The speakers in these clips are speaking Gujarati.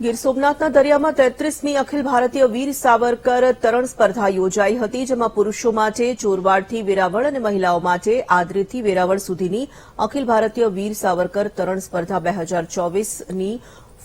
ગીર સોમનાથના દરિયામાં 33મી અખિલ ભારતીય વીર સાવરકર તરણ સ્પર્ધા યોજાઈ હતી, જેમાં પુરુષો માટે ચોરવાડથી વેરાવળ અને મહિલાઓ માટે આદરીથી વેરાવળ સુધીની અખિલ ભારતીય વીર સાવરકર તરણ સ્પર્ધા 2024ની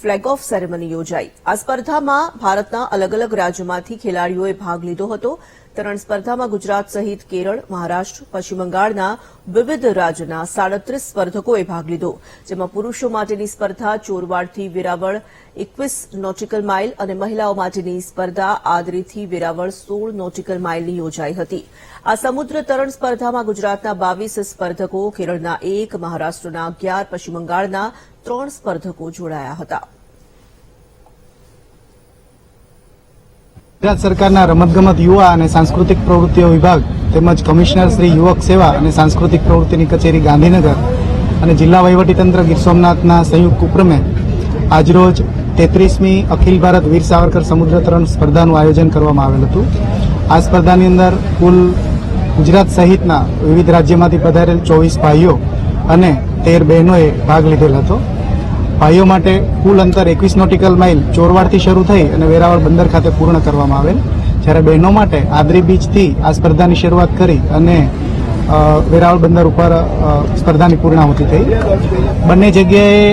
ફ્લેગ ઓફ સેરેમની યોજાઈ। આ સ્પર્ધામાં ભારતના અલગ અલગ રાજ્યોમાંથી ખેલાડીઓએ ભાગ લીધો હતો। તરણ સ્પર્ધામાં ગુજરાત સહિત કેરળ, મહારાષ્ટ્ર, પશ્ચિમ બંગાળના વિવિધ રાજ્યના 37 સ્પર્ધકોએ ભાગ લીધો, જેમાં પુરુષો માટેની સ્પર્ધા ચોરવાડથી વેરાવળ 21 નોટિકલ માઇલ અને મહિલાઓ માટેની સ્પર્ધા આદરીથી વેરાવળ 16 નોટિકલ માઇલની યોજાઈ હતી। આ સમુદ્ર તરણ સ્પર્ધામાં ગુજરાતના 22 સ્પર્ધકો, કેરળના 1, મહારાષ્ટ્રના 11, પશ્ચિમ બંગાળના 3 સ્પર્ધકો જોડાયા હતા। ગુજરાત સરકારના રમતગમત યુવા અને સાંસ્કૃતિક પ્રવૃત્તિઓ વિભાગ તેમજ કમિશનર શ્રી યુવક સેવા અને સાંસ્કૃતિક પ્રવૃત્તિની કચેરી ગાંધીનગર અને જિલ્લા વહીવટીતંત્ર ગીર સોમનાથના સંયુક્ત ઉપક્રમે આજરોજ 33મી અખિલ ભારત વીર સાવરકર સમુદ્ર તરણ સ્પર્ધાનું આયોજન કરવામાં આવેલ હતું। આ સ્પર્ધાની અંદર કુલ ગુજરાત સહિતના વિવિધ રાજ્યમાંથી પધારેલ 24 ભાઈઓ અને 13 બહેનોએ ભાગ લીધેલ હતો। ભાઈઓ માટે કુલ અંતર 21 નોટિકલ માઇલ ચોરવાડથી શરૂ થઈ અને વેરાવળ બંદર ખાતે પૂર્ણ કરવામાં આવેલ, જ્યારે બહેનો માટે આદરી બીચથી આ સ્પર્ધાની શરૂઆત કરી અને વેરાવળ બંદર ઉપર સ્પર્ધાની પૂર્ણાહુતિ થઈ। બંને જગ્યાએ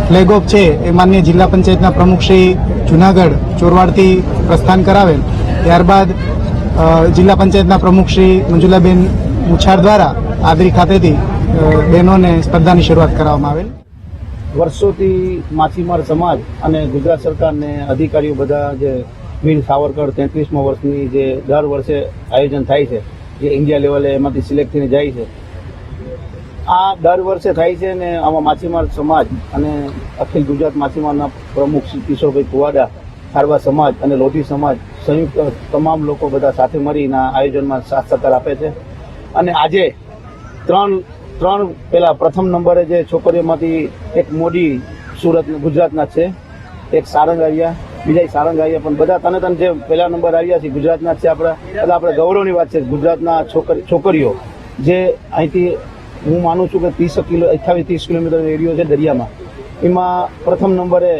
ફ્લેગ ઓફ છે એ માન્ય જિલ્લા પંચાયતના પ્રમુખ શ્રી જુનાગઢ ચોરવાડથી પ્રસ્થાન કરાવેલ, ત્યારબાદ જિલ્લા પંચાયતના પ્રમુખ શ્રી મંજુલાબેન મુછાર દ્વારા આદરી ખાતેથી બહેનોને સ્પર્ધાની શરૂઆત કરવામાં આવેલ। વર્ષોથી માછીમાર સમાજ અને ગુજરાત સરકારને અધિકારીઓ બધા જે વીર સાવરકર 33મા વર્ષની જે દર વર્ષે આયોજન થાય છે, જે ઇન્ડિયા લેવલે એમાંથી સિલેક્ટ થઈને જાય છે, આ દર વર્ષે થાય છે ને આમાં માછીમાર સમાજ અને અખિલ ગુજરાત માછીમારના પ્રમુખ શ્રી કિશોરભાઈ કુવાડા, ખારવા સમાજ અને લોઢી સમાજ સંયુક્ત તમામ લોકો બધા સાથે મળીને આયોજનમાં સાથ સહકાર આપે છે। અને આજે ત્રણ પેલા પ્રથમ નંબરે જે છોકરીઓમાંથી એક મોડી સુરત ગુજરાતના છે, એક સારંગ આવ્યા, બીજા સારંગ આવ્યા, પણ બધા તને જે પહેલા નંબર આવ્યા છે ગુજરાતના છે। આપણે ગૌરવની વાત છે, ગુજરાતના છોકરીઓ જે અહીંથી હું માનું છું કે 28-30 કિલોમીટર એરિયો છે દરિયામાં, એમાં પ્રથમ નંબરે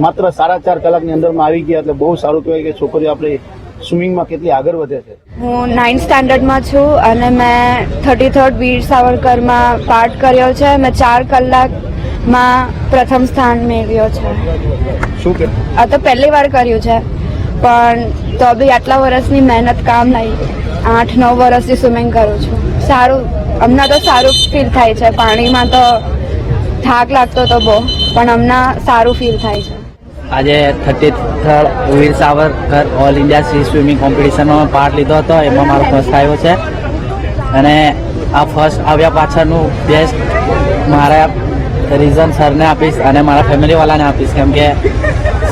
માત્ર 4.5 કલાકની અંદરમાં આવી ગયા, એટલે બહુ સારું કહેવાય કે છોકરીઓ આપણે સ્વિમિંગમાં કેટલી આગળ વધે છે। હું 9th સ્ટાન્ડર્ડમાં છું અને મેં 33rd વીર સાવરકરમાં પાર્ટ કર્યો છે। મેં 4 કલાકમાં પ્રથમ સ્થાન મેળવ્યો છે। શું કે આ તો પહેલી વાર કર્યું છે, પણ તો બી આટલા વર્ષની મહેનત કામ નહીં। 8-9 વર્ષથી સ્વિમિંગ કરું છું। સારું, હમણાં તો સારું ફીલ થાય છે। પાણીમાં તો થાક લાગતો તો બહુ, પણ હમણાં સારું ફીલ થાય છે। આજે 33rd Veer Savarkar all India sea swimming કોમ્પિટિશનમાં પાર્ટ લીધો હતો, એમાં મારો ફર્સ્ટ આવ્યો છે। અને આ ફર્સ્ટ આવ્યા પાછળનું બેસ્ટ મારા રીઝન સરને આપીશ અને મારા ફેમિલીવાળાને આપીશ, કેમ કે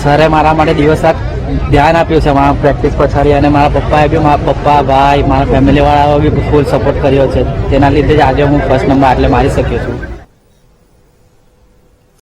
સરે મારા માટે દિવસ રાત ધ્યાન આપ્યું છે મારા પ્રેક્ટિસ પછાડી, અને મારા પપ્પાએ બી, મારા પપ્પા, ભાઈ, મારા ફેમિલીવાળાઓ બી ફૂલ સપોર્ટ કર્યો છે। તેના લીધે જ આજે હું ફર્સ્ટ નંબર આટલે મારી શક્યો છું।